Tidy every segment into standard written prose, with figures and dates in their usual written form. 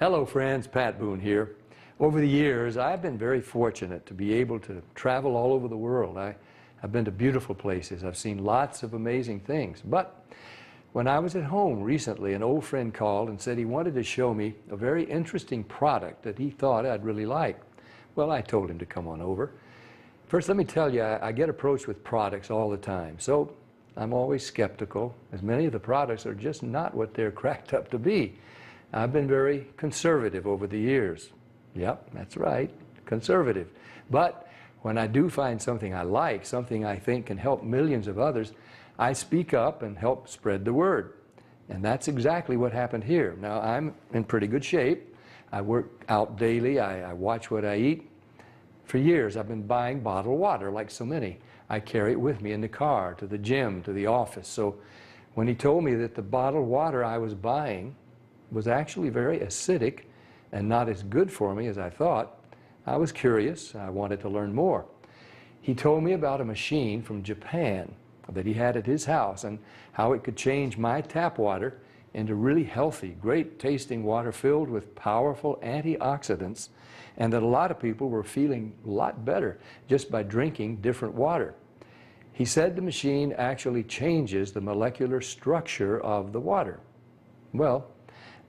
Hello friends, Pat Boone here. Over the years, I've been very fortunate to be able to travel all over the world. I've been to beautiful places. I've seen lots of amazing things. But when I was at home recently, an old friend called and said he wanted to show me a very interesting product that he thought I'd really like. Well, I told him to come on over. First, let me tell you, I get approached with products all the time. So I'm always skeptical, as many of the products are just not what they're cracked up to be. I've been very conservative over the years. Yep, that's right, conservative. But when I do find something I like, something I think can help millions of others, I speak up and help spread the word. And that's exactly what happened here. Now, I'm in pretty good shape. I work out daily. I watch what I eat. For years, I've been buying bottled water like so many. I carry it with me in the car, to the gym, to the office. So when he told me that the bottled water I was buying was actually very acidic and not as good for me as I thought, I was curious. I wanted to learn more. He told me about a machine from Japan that he had at his house and how it could change my tap water into really healthy, great tasting water filled with powerful antioxidants, and that a lot of people were feeling a lot better just by drinking different water. He said the machine actually changes the molecular structure of the water. Well,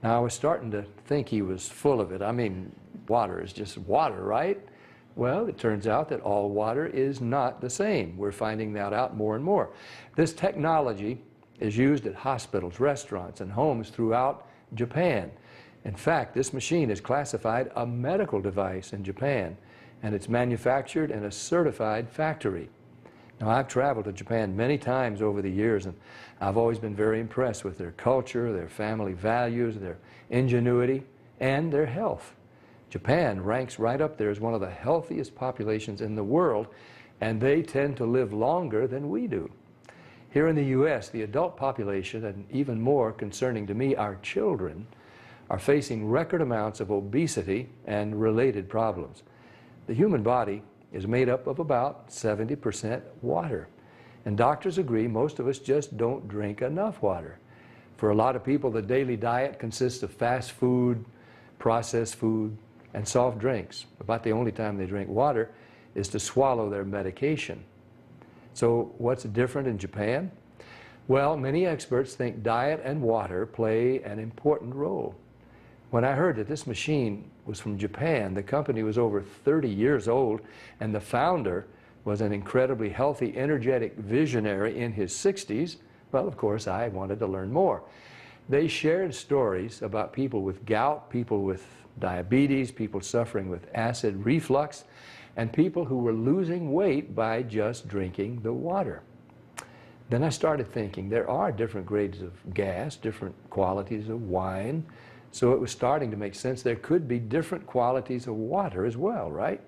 now I was starting to think he was full of it. I mean, water is just water, right? Well, it turns out that all water is not the same. We're finding that out more and more. This technology is used at hospitals, restaurants, and homes throughout Japan. In fact, this machine is classified a medical device in Japan, and it's manufactured in a certified factory. Now, I've traveled to Japan many times over the years, and I've always been very impressed with their culture, their family values, their ingenuity, and their health. Japan ranks right up there as one of the healthiest populations in the world, and they tend to live longer than we do. Here in the U.S., the adult population, and even more concerning to me, our children, are facing record amounts of obesity and related problems. The human body is made up of about 70% water. And doctors agree most of us just don't drink enough water. For a lot of people, the daily diet consists of fast food, processed food, and soft drinks. About the only time they drink water is to swallow their medication. So what's different in Japan? Well, many experts think diet and water play an important role. When I heard that this machine was from Japan, the company was over 30 years old, and the founder was an incredibly healthy, energetic visionary in his 60s, well, of course, I wanted to learn more. They shared stories about people with gout, people with diabetes, people suffering with acid reflux, and people who were losing weight by just drinking the water. Then I started thinking there are different grades of gas, different qualities of wine, so it was starting to make sense there could be different qualities of water as well, right?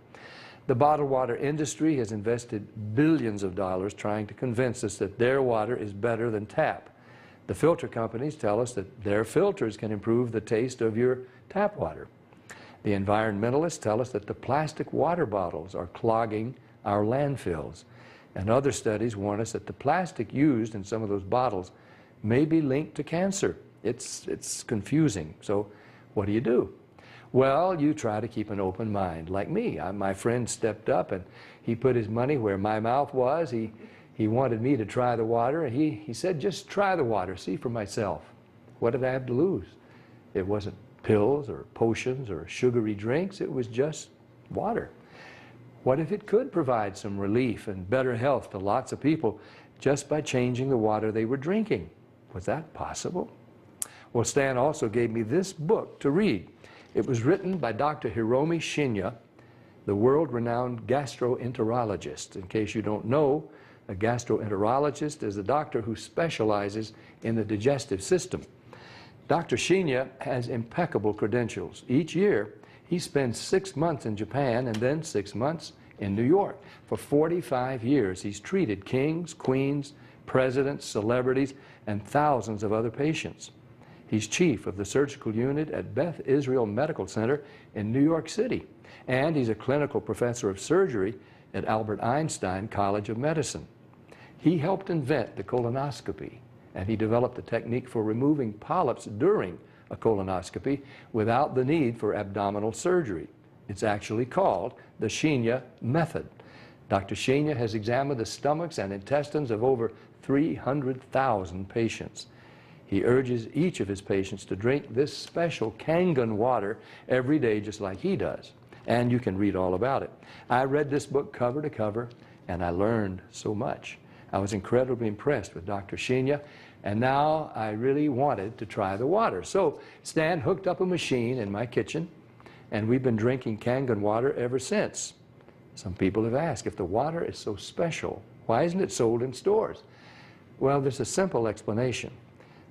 The bottled water industry has invested billions of dollars trying to convince us that their water is better than tap. The filter companies tell us that their filters can improve the taste of your tap water. The environmentalists tell us that the plastic water bottles are clogging our landfills. And other studies warn us that the plastic used in some of those bottles may be linked to cancer. It's confusing. So what do? Well, you try to keep an open mind. Like me, my friend stepped up and he put his money where my mouth was. He wanted me to try the water, and he said, just try the water, see for myself. What did I have to lose? It wasn't pills or potions or sugary drinks. It was just water. What if it could provide some relief and better health to lots of people just by changing the water they were drinking? Was that possible? Well, Stan also gave me this book to read. It was written by Dr. Hiromi Shinya, the world-renowned gastroenterologist. In case you don't know, a gastroenterologist is a doctor who specializes in the digestive system. Dr. Shinya has impeccable credentials. Each year, he spends 6 months in Japan and then 6 months in New York. For 45 years, he's treated kings, queens, presidents, celebrities, and thousands of other patients. He's chief of the surgical unit at Beth Israel Medical Center in New York City, and he's a clinical professor of surgery at Albert Einstein College of Medicine. He helped invent the colonoscopy, and he developed the technique for removing polyps during a colonoscopy without the need for abdominal surgery. It's actually called the Shenya method. Dr. Shenya has examined the stomachs and intestines of over 300,000 patients. He urges each of his patients to drink this special Kangen water every day just like he does. And you can read all about it. I read this book cover to cover, and I learned so much. I was incredibly impressed with Dr. Shenya, and now I really wanted to try the water. So Stan hooked up a machine in my kitchen, and we've been drinking Kangen water ever since. Some people have asked, if the water is so special, why isn't it sold in stores? Well, there's a simple explanation.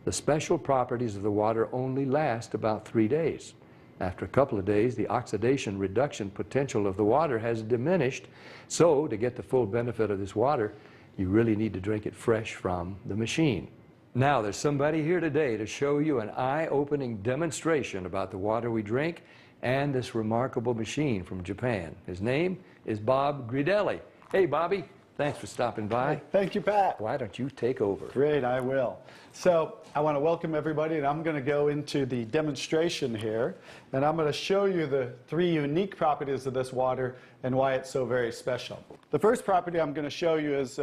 The special properties of the water only last about 3 days. After a couple of days, the oxidation reduction potential of the water has diminished. So to get the full benefit of this water, you really need to drink it fresh from the machine. Now, there's somebody here today to show you an eye-opening demonstration about the water we drink and this remarkable machine from Japan. His name is Bob Gridelli. Hey, Bobby. Thanks for stopping by. Thank you, Pat. Why don't you take over? Great, I will. So I want to welcome everybody, and I'm going to go into the demonstration here, and I'm going to show you the 3 unique properties of this water and why it's so very special. The first property I'm going to show you is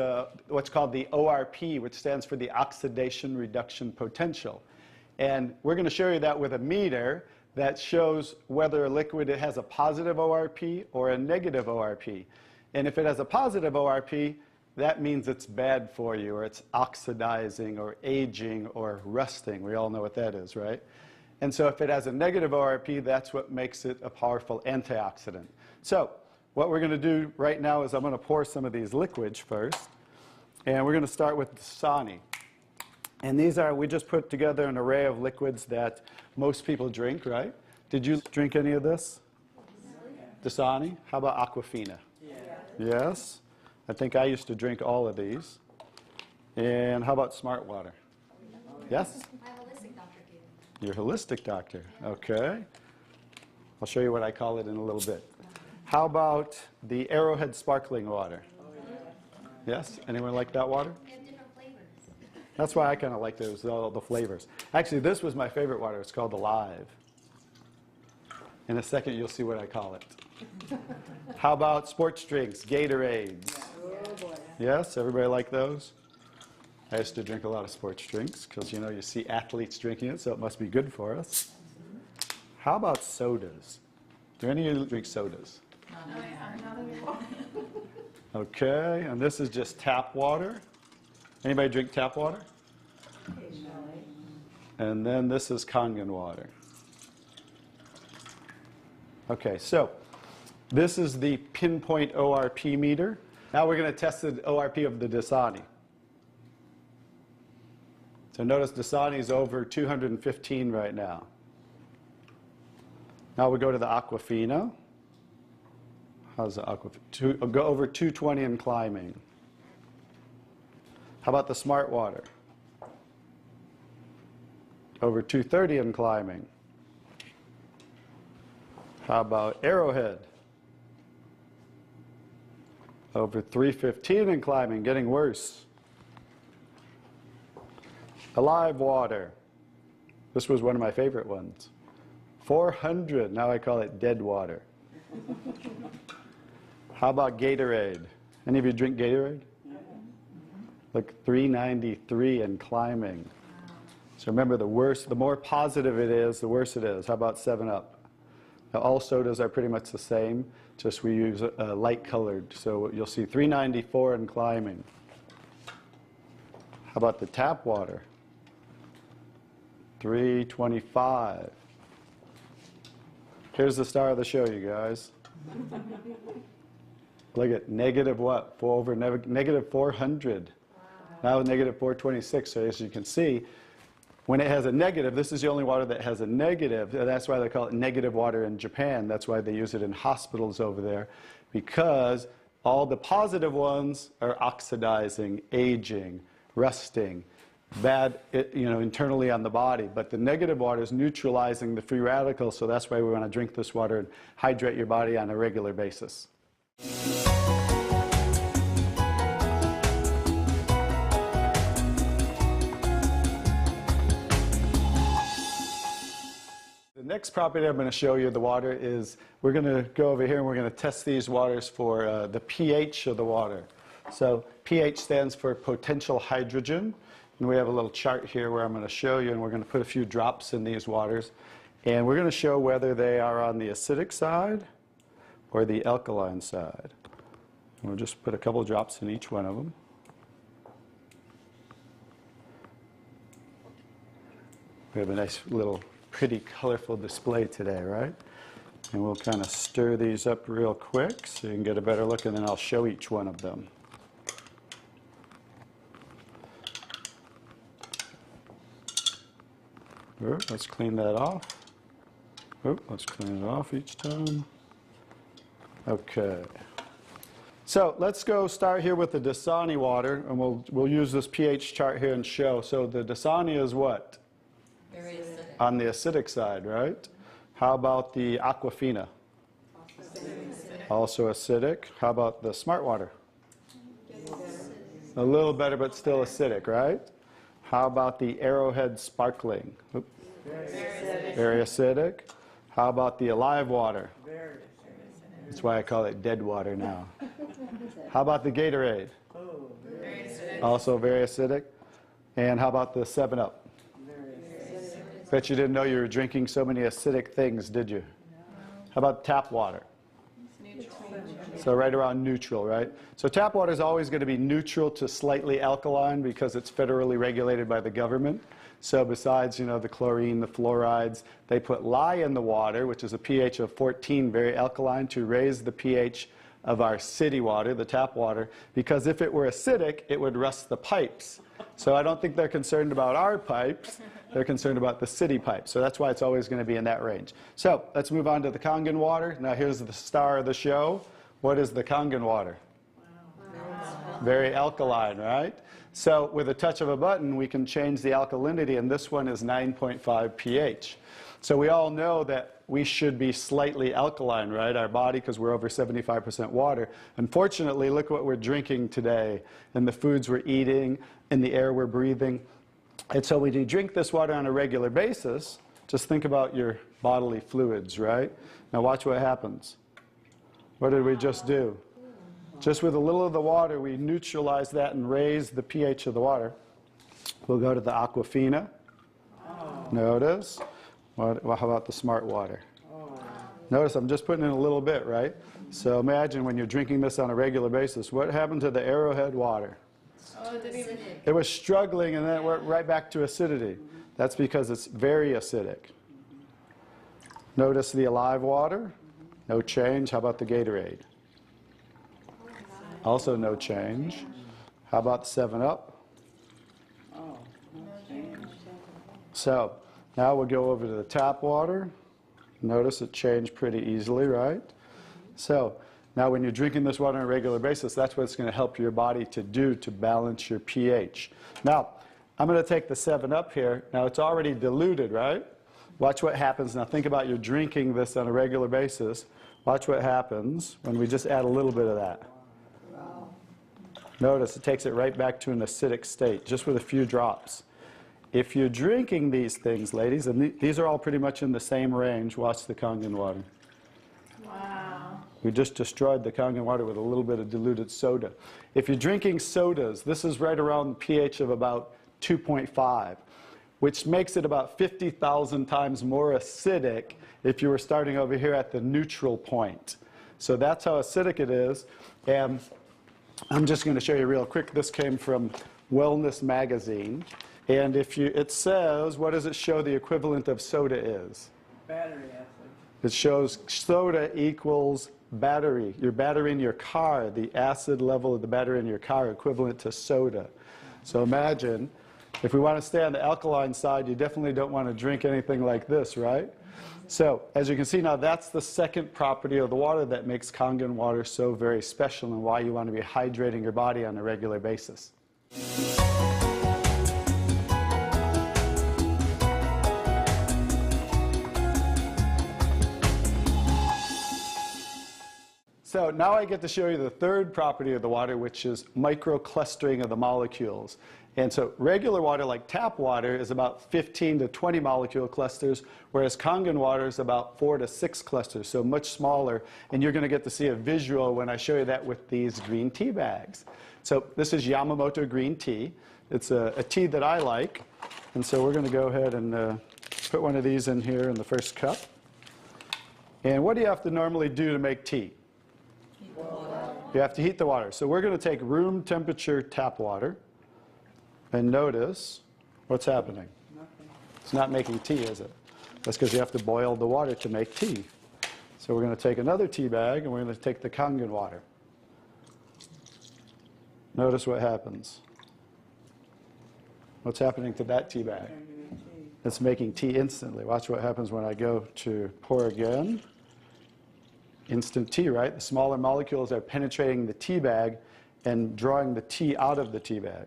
what's called the ORP, which stands for the oxidation reduction potential. And we're going to show you that with a meter that shows whether a liquid has a positive ORP or a negative ORP. And if it has a positive ORP, that means it's bad for you, or it's oxidizing, or aging, or rusting. We all know what that is, right? And so if it has a negative ORP, that's what makes it a powerful antioxidant. So what we're going to do right now is I'm going to pour some of these liquids first. And we're going to start with Dasani. And these are, we just put together an array of liquids that most people drink, right? Did you drink any of this? Dasani? How about Aquafina? Yes. I think I used to drink all of these. And how about Smart Water? Yes? My holistic doctor gave me. Your holistic doctor. Okay. I'll show you what I call it in a little bit. How about the Arrowhead sparkling water? Yes? Anyone like that water? They have different flavors. That's why I kind of like those, all the flavors. Actually, this was my favorite water. It's called Alive. In a second, you'll see what I call it. How about sports drinks, Gatorades? Yes, everybody like those? I used to drink a lot of sports drinks because, you know, you see athletes drinking it, so it must be good for us. How about sodas? Do any of you drink sodas? Not anymore. Okay, and this is just tap water. Anybody drink tap water? Occasionally. And then this is Kangen water. Okay, so this is the pinpoint ORP meter. Now we're going to test the ORP of the Dasani. So notice Dasani is over 215 right now. Now we go to the Aquafina. How's the Aquafina? Go over 220 and climbing. How about the Smart Water? Over 230 and climbing. How about Arrowhead? Over 315 and climbing, getting worse. Alive Water. This was one of my favorite ones. 400, now I call it dead water. How about Gatorade? Any of you drink Gatorade? Look, 393 and climbing. So remember, the worse, the more positive it is, the worse it is. How about 7-Up? Now, all sodas are pretty much the same, just we use light colored. So you'll see 394 and climbing. How about the tap water? 325. Here's the star of the show, you guys. Look at negative what? Negative 400. Wow. Now negative 426. So as you can see, when it has a negative, this is the only water that has a negative. That's why they call it negative water in Japan. That's why they use it in hospitals over there, because all the positive ones are oxidizing, aging, rusting, bad, internally on the body. But the negative water is neutralizing the free radicals, so that's why we want to drink this water and hydrate your body on a regular basis. next property I'm going to show you the water is, we're going to go over here and we're going to test these waters for the pH of the water. So pH stands for potential hydrogen. And we have a little chart here where I'm going to show you, and we're going to put a few drops in these waters. And we're going to show whether they are on the acidic side or the alkaline side. And we'll just put a couple drops in each one of them. We have a nice little pretty colorful display today, right? And we'll kind of stir these up real quick so you can get a better look, and then I'll show each one of them. Let's clean that off. Let's clean it off each time. Okay. So let's go start here with the Dasani water, and we'll use this pH chart here and show. So the Dasani is what? Very acidic. On the acidic side, right? How about the Aquafina? Also acidic. How about the Smart Water? A little better, but still acidic, right? How about the Arrowhead Sparkling? Very acidic. How about the Alive Water? That's why I call it dead water now. How about the Gatorade? Also very acidic. And how about the 7-Up? Bet you didn't know you were drinking so many acidic things, did you? How about tap water? So right around neutral, right? So tap water is always going to be neutral to slightly alkaline because it's federally regulated by the government. So besides, the chlorine, the fluorides, they put lye in the water, which is a pH of 14, very alkaline, to raise the pH of our city water, the tap water, because if it were acidic, it would rust the pipes. So I don't think they're concerned about our pipes. They're concerned about the city pipes. So that's why it's always going to be in that range. So let's move on to the Kangen water. Now here's the star of the show. What is the Kangen water? Very alkaline, right? So with a touch of a button, we can change the alkalinity, and this one is 9.5 pH. So we all know that we should be slightly alkaline, right? Our body, because we're over 75% water. Unfortunately, look what we're drinking today, and the foods we're eating, and the air we're breathing. And so when you drink this water on a regular basis, just think about your bodily fluids, right? Now watch what happens. What did we just do? Just with a little of the water, we neutralize that and raise the pH of the water. We'll go to the Aquafina. Notice. How about the Smart Water? Notice I'm just putting in a little bit, right? So imagine when you're drinking this on a regular basis, what happened to the Arrowhead water? It was struggling, and then it went right back to acidity. That's because it's very acidic. Notice the Alive water. No change. How about the Gatorade? Also no change. How about the 7-Up? So now we'll go over to the tap water. Notice it changed pretty easily, right? So now when you're drinking this water on a regular basis, that's what it's going to help your body to do to balance your pH. Now, I'm going to take the 7-Up here. Now it's already diluted, right? Watch what happens. Now think about you're drinking this on a regular basis. Watch what happens when we just add a little bit of that. Notice it takes it right back to an acidic state, just with a few drops. If you're drinking these things, ladies, and these are all pretty much in the same range, watch the Kangen water. Wow. We just destroyed the Kangen water with a little bit of diluted soda. If you're drinking sodas, this is right around the pH of about 2.5, which makes it about 50,000 times more acidic if you were starting over here at the neutral point. So that's how acidic it is. And I'm just going to show you real quick. This came from Wellness Magazine. And it says, what does it show the equivalent of soda is? Battery acid. It shows soda equals battery. Your battery in your car, the acid level of the battery in your car equivalent to soda. So imagine, if we want to stay on the alkaline side, you definitely don't want to drink anything like this, right? So as you can see now, that's the second property of the water that makes Kangen water so very special and why you want to be hydrating your body on a regular basis. So now I get to show you the third property of the water, which is microclustering of the molecules. And so regular water, like tap water, is about 15 to 20 molecule clusters, whereas Kangen water is about 4 to 6 clusters, so much smaller. And you're going to get to see a visual when I show you that with these green tea bags. So this is Yamamoto green tea. It's a tea that I like. And so we're going to go ahead and put one of these in here in the first cup. And what do you have to normally do to make tea? Heat the water. You have to heat the water. So we're going to take room temperature tap water. And notice what's happening. Nothing. It's not making tea, is it? That's because you have to boil the water to make tea. So we're going to take another tea bag, and we're going to take the Kangen water. Notice what happens. What's happening to that tea bag? It's making tea instantly. Watch what happens when I go to pour again. Instant tea, right? The smaller molecules are penetrating the tea bag and drawing the tea out of the tea bag.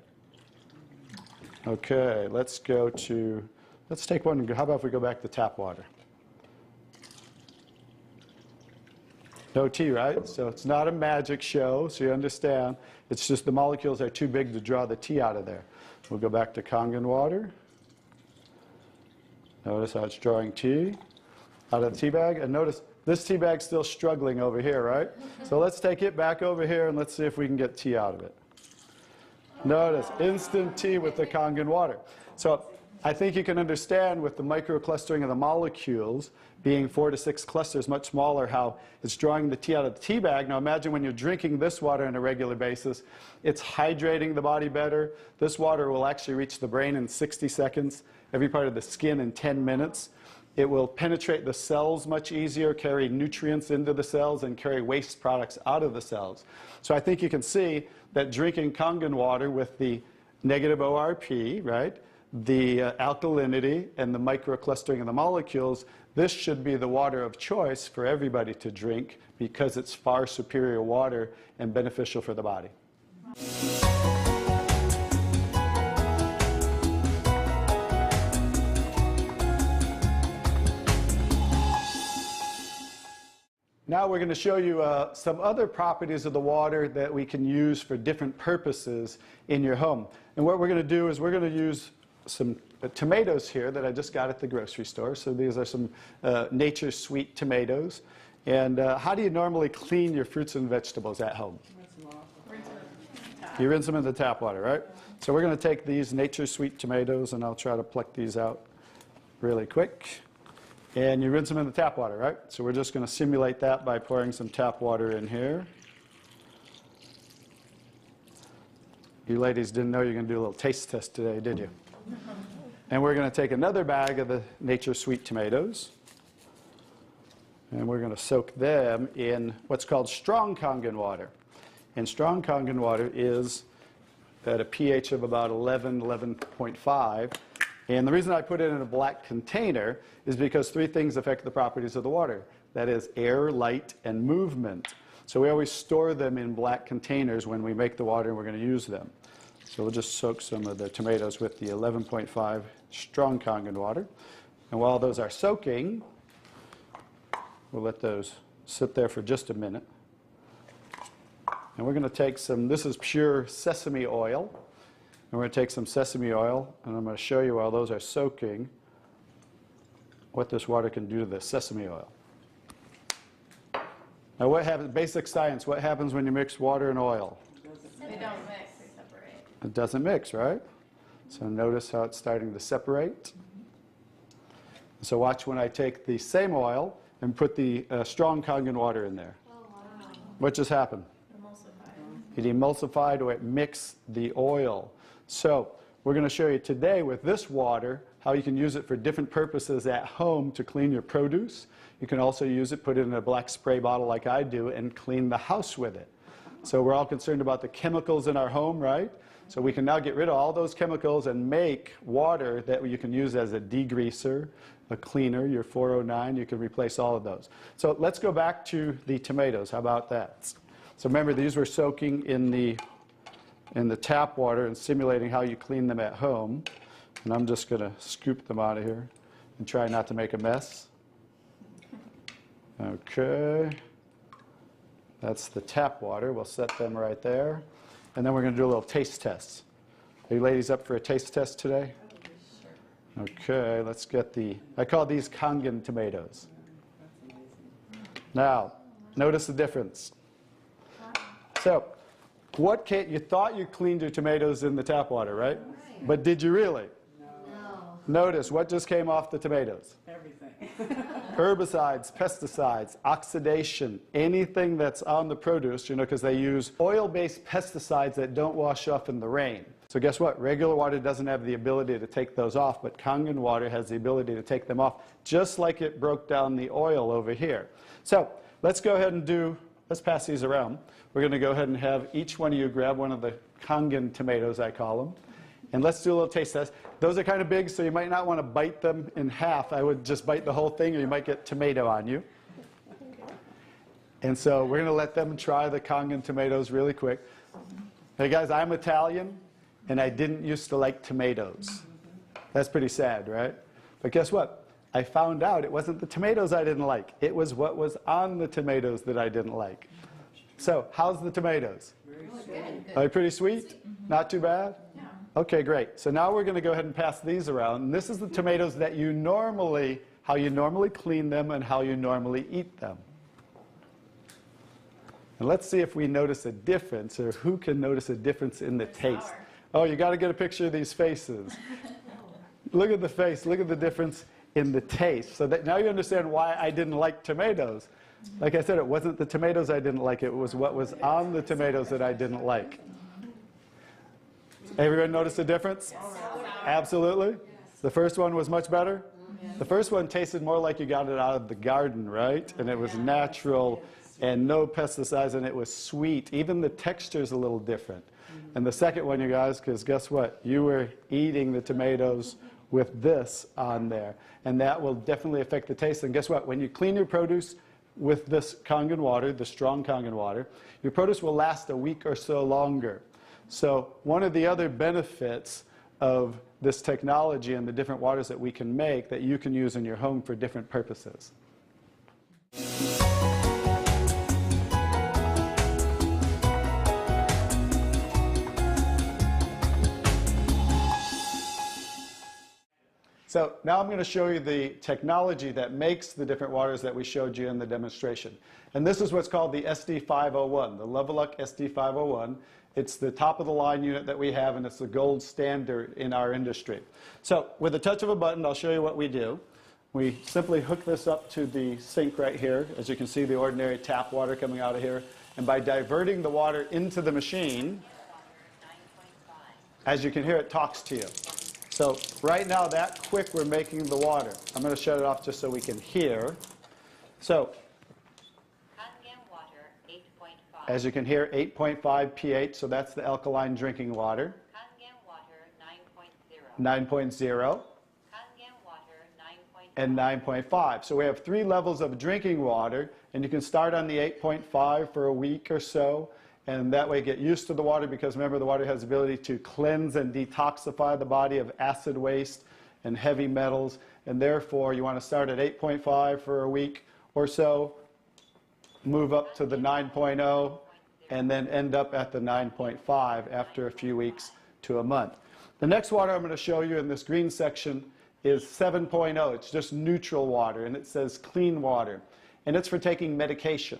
Okay, let's take one. How about if we go back to tap water? No tea, right? So it's not a magic show, so you understand. It's just the molecules are too big to draw the tea out of there. We'll go back to Kangen water. Notice how it's drawing tea out of the tea bag. And notice this tea bag's still struggling over here, right? So let's take it back over here and let's see if we can get tea out of it. Notice, instant tea with the Kangen water. So I think you can understand with the microclustering of the molecules being 4 to 6 clusters, much smaller, how it's drawing the tea out of the tea bag. Now imagine when you're drinking this water on a regular basis, it's hydrating the body better. This water will actually reach the brain in 60 seconds, every part of the skin in 10 minutes. It will penetrate the cells much easier, carry nutrients into the cells, and carry waste products out of the cells. So I think you can see that drinking Kangen water with the negative ORP, right, the alkalinity, and the microclustering of the molecules, this should be the water of choice for everybody to drink because it's far superior water and beneficial for the body. Now we're going to show you some other properties of the water that we can use for different purposes in your home. And what we're going to do is we're going to use some tomatoes here that I just got at the grocery store. So these are some Nature's Sweet tomatoes. And how do you normally clean your fruits and vegetables at home? You rinse them in the tap water, right? So we're going to take these Nature's Sweet tomatoes, and I'll try to pluck these out really quick. And you rinse them in the tap water, right? So we're just going to simulate that by pouring some tap water in here. You ladies didn't know you were going to do a little taste test today, did you? And we're going to take another bag of the Nature's Sweet tomatoes. And we're going to soak them in what's called strong Kangen water. And strong Kangen water is at a pH of about 11, 11.5. And the reason I put it in a black container is because 3 things affect the properties of the water. That is air, light, and movement. So we always store them in black containers when we make the water and we're going to use them. So we'll just soak some of the tomatoes with the 11.5 strong Kangen water. And while those are soaking, we'll let those sit there for just a minute. And we're going to take some, this is pure sesame oil. And we're going to take some sesame oil, and I'm going to show you while those are soaking what this water can do to the sesame oil. Now what happens, basic science, what happens when you mix water and oil? They don't mix, they separate. It doesn't mix, right? So notice how it's starting to separate. So watch when I take the same oil and put the strong Kangen water in there. Oh, wow. What just happened? Emulsified. It emulsified or it mixed the oil. So we're going to show you today with this water how you can use it for different purposes at home to clean your produce. You can also use it, put it in a black spray bottle like I do, and clean the house with it. So we're all concerned about the chemicals in our home, right? So we can now get rid of all those chemicals and make water that you can use as a degreaser, a cleaner, your 409. You can replace all of those. So let's go back to the tomatoes. How about that? So remember, these were soaking in the tap water and simulating how you clean them at home. And I'm just going to scoop them out of here and try not to make a mess. Okay. That's the tap water. We'll set them right there. And then we're going to do a little taste test. Are you ladies up for a taste test today? Okay, let's get I call these Kangen tomatoes. Now, notice the difference. So, you thought you cleaned your tomatoes in the tap water, right? But did you really? No. Notice what just came off the tomatoes. Everything. Herbicides, pesticides, oxidation, anything that's on the produce, because they use oil-based pesticides that don't wash off in the rain. So guess what? Regular water doesn't have the ability to take those off, but Kangen water has the ability to take them off, just like it broke down the oil over here. So let's go ahead and let's pass these around. We're going to go ahead and have each one of you grab one of the Kangen tomatoes, I call them. And let's do a little taste test. Those are kind of big, so you might not want to bite them in half. I would just bite the whole thing, or you might get tomato on you. And so we're going to let them try the Kangen tomatoes really quick. Hey guys, I'm Italian, and I didn't used to like tomatoes. That's pretty sad, right? But guess what? I found out it wasn't the tomatoes I didn't like. It was what was on the tomatoes that I didn't like. So, how's the tomatoes? Good. Are they pretty sweet? Not too bad? Yeah. Okay, great. So now we're going to go ahead and pass these around. And this is the tomatoes that how you normally clean them and how you normally eat them. And let's see if we notice a difference, or who can notice a difference in the taste. Sour. Oh, you got to get a picture of these faces. Look at the face. Look at the difference in the taste. So that now you understand why I didn't like tomatoes. Like I said, it wasn't the tomatoes I didn't like. It was what was on the tomatoes that I didn't like. Everyone notice the difference? Absolutely. Yes. The first one was much better? Yes. The first one tasted more like you got it out of the garden, right? And it was natural and no pesticides, and it was sweet. Even the texture's a little different. And the second one, you guys, because guess what? You were eating the tomatoes with this on there. And that will definitely affect the taste. And guess what? When you clean your produce with this Kangen water, the strong Kangen water, your produce will last a week or so longer. So one of the other benefits of this technology and the different waters that we can make that you can use in your home for different purposes. So now I'm going to show you the technology that makes the different waters that we showed you in the demonstration. And this is what's called the SD501, the Leveluck SD501. It's the top of the line unit that we have, and it's the gold standard in our industry. So with the touch of a button, I'll show you what we do. We simply hook this up to the sink right here. As you can see, the ordinary tap water coming out of here. And by diverting the water into the machine, as you can hear, it talks to you. So right now, that quick, we're making the water. I'm going to shut it off just so we can hear. So KangenWater 8.5. as you can hear, 8.5 pH, so that's the alkaline drinking water. KangenWater 9.0. 9.0 KangenWater 9.0. and 9.5. So we have 3 levels of drinking water, and you can start on the 8.5 for a week or so. And that way get used to the water, because remember, the water has the ability to cleanse and detoxify the body of acid waste and heavy metals. And therefore, you want to start at 8.5 for a week or so, move up to the 9.0, and then end up at the 9.5 after a few weeks to a month. The next water I'm going to show you in this green section is 7.0. It's just neutral water, and it says clean water. And it's for taking medication.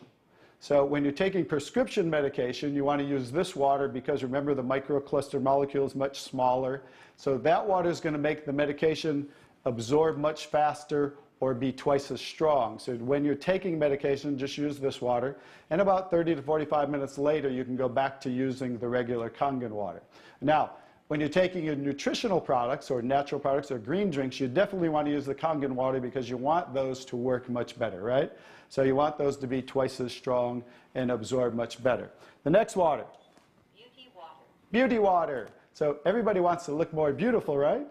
So when you're taking prescription medication, you want to use this water because, remember, the microcluster molecule is much smaller. So that water is going to make the medication absorb much faster or be twice as strong. So when you're taking medication, just use this water. And about 30 to 45 minutes later, you can go back to using the regular Kangen water. Now, when you're taking your nutritional products or natural products or green drinks, you definitely want to use the Kangen water because you want those to work much better, right? So you want those to be twice as strong and absorb much better. The next water. Beauty water. Beauty water. So everybody wants to look more beautiful, right?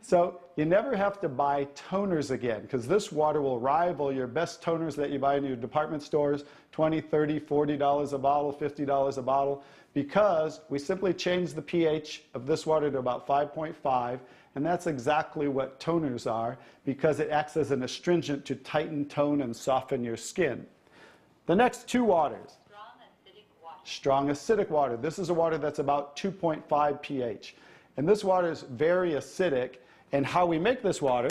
So you never have to buy toners again, because this water will rival your best toners that you buy in your department stores, $20, $30, $40 a bottle, $50 a bottle, because we simply change the pH of this water to about 5.5, and that's exactly what toners are, because it acts as an astringent to tighten, tone, and soften your skin. The next 2 waters. Strong and strong acidic water. This is a water that's about 2.5 pH. And this water is very acidic. And how we make this water?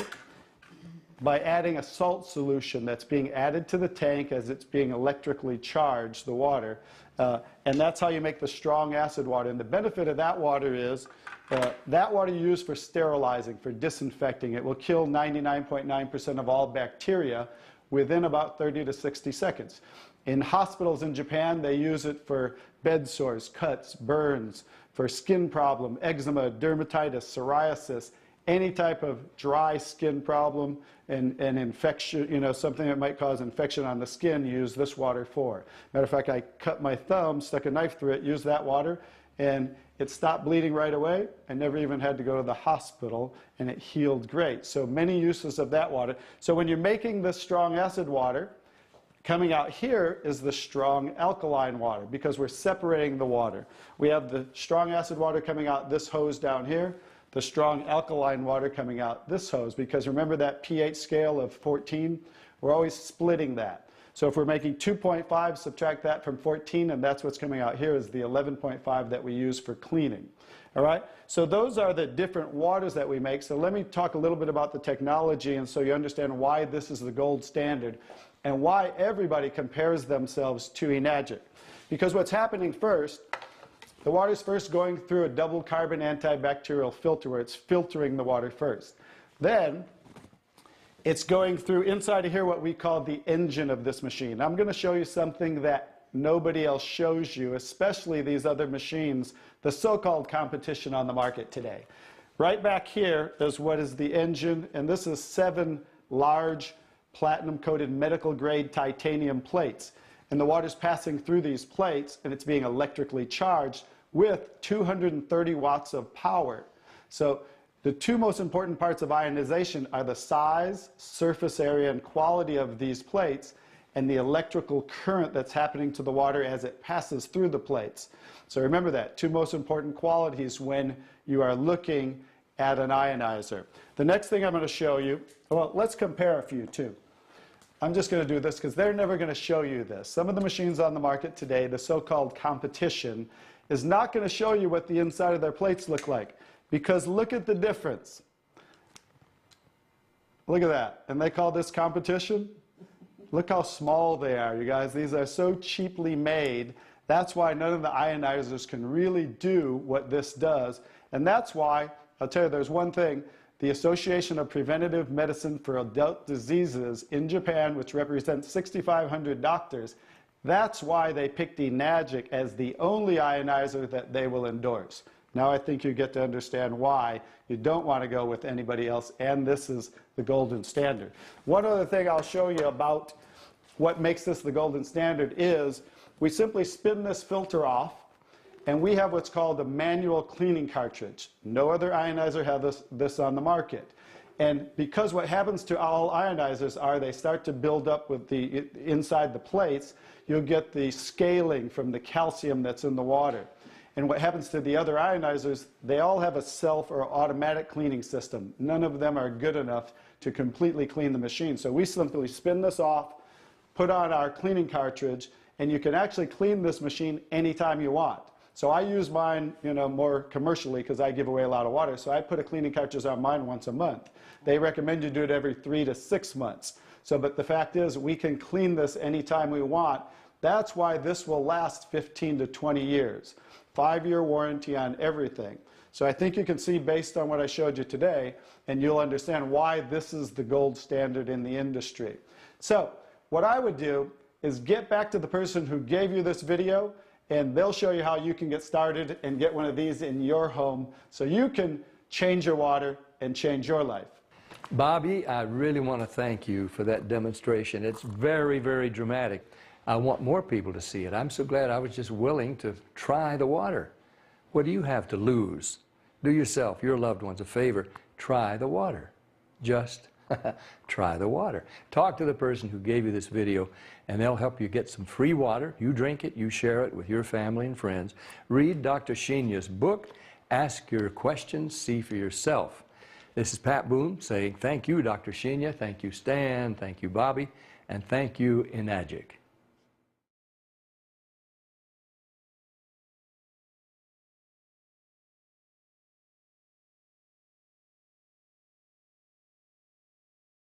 By adding a salt solution that's being added to the tank as it's being electrically charged, the water. And that's how you make the strong acid water. And the benefit of that water is that water you use for sterilizing, for disinfecting. It will kill 99.9% of all bacteria within about 30 to 60 seconds. In hospitals in Japan, they use it for bed sores, cuts, burns, for skin problem, eczema, dermatitis, psoriasis, any type of dry skin problem and infection, something that might cause infection on the skin, use this water for. Matter of fact, I cut my thumb, stuck a knife through it, used that water, and it stopped bleeding right away. I never even had to go to the hospital, and it healed great. So many uses of that water. So when you're making this strong acid water, coming out here is the strong alkaline water, because we're separating the water. We have the strong acid water coming out this hose down here, the strong alkaline water coming out this hose, because remember that pH scale of 14? We're always splitting that. So if we're making 2.5, subtract that from 14, and that's what's coming out here is the 11.5 that we use for cleaning. All right? So those are the different waters that we make. So let me talk a little bit about the technology, and so you understand why this is the gold standard and why everybody compares themselves to Enagic. Because what's happening first, the water's first going through a double carbon antibacterial filter where it's filtering the water first. Then it's going through inside of here what we call the engine of this machine. I'm going to show you something that nobody else shows you, especially these other machines, the so-called competition on the market today. Right back here is what is the engine, and this is 7 large platinum-coated medical-grade titanium plates. And the water's passing through these plates, and it's being electrically charged with 230 watts of power. So the two most important parts of ionization are the size, surface area, and quality of these plates, and the electrical current that's happening to the water as it passes through the plates. So remember that, two most important qualities when you are looking at an ionizer. The next thing I'm going to show you, well, let's compare a few too. I'm just going to do this because they're never going to show you this. Some of the machines on the market today, the so-called competition, is not going to show you what the inside of their plates look like. Because look at the difference. Look at that. And they call this competition? Look how small they are, you guys. These are so cheaply made. That's why none of the ionizers can really do what this does. And that's why, I'll tell you, there's one thing. The Association of Preventive Medicine for Adult Diseases in Japan, which represents 6,500 doctors, that's why they picked Enagic as the only ionizer that they will endorse. Now I think you get to understand why you don't want to go with anybody else, and this is the golden standard. One other thing I'll show you about what makes this the golden standard is we simply spin this filter off, and we have what's called a manual cleaning cartridge. No other ionizer has this on the market. And because what happens to all ionizers are they start to build up with the inside the plates, you'll get the scaling from the calcium that's in the water. And what happens to the other ionizers, they all have a self or automatic cleaning system. None of them are good enough to completely clean the machine. So we simply spin this off, put on our cleaning cartridge, and you can actually clean this machine anytime you want. So I use mine, more commercially because I give away a lot of water. So I put a cleaning cartridge on mine once a month. They recommend you do it every 3 to 6 months. So, but the fact is, we can clean this anytime we want. That's why this will last 15 to 20 years. 5-year warranty on everything. So I think you can see based on what I showed you today, and you'll understand why this is the gold standard in the industry. So what I would do is get back to the person who gave you this video, and they'll show you how you can get started and get one of these in your home so you can change your water and change your life. Bobby, I really want to thank you for that demonstration. It's very, very dramatic. I want more people to see it. I'm so glad I was just willing to try the water. What do you have to lose? Do yourself, your loved ones, a favor. Try the water. Just try the water. Talk to the person who gave you this video, and they'll help you get some free water. You drink it, you share it with your family and friends. Read Dr. Shinya's book. Ask your questions, see for yourself. This is Pat Boone saying thank you, Dr. Shinya. Thank you, Stan. Thank you, Bobby. And thank you, Enagic.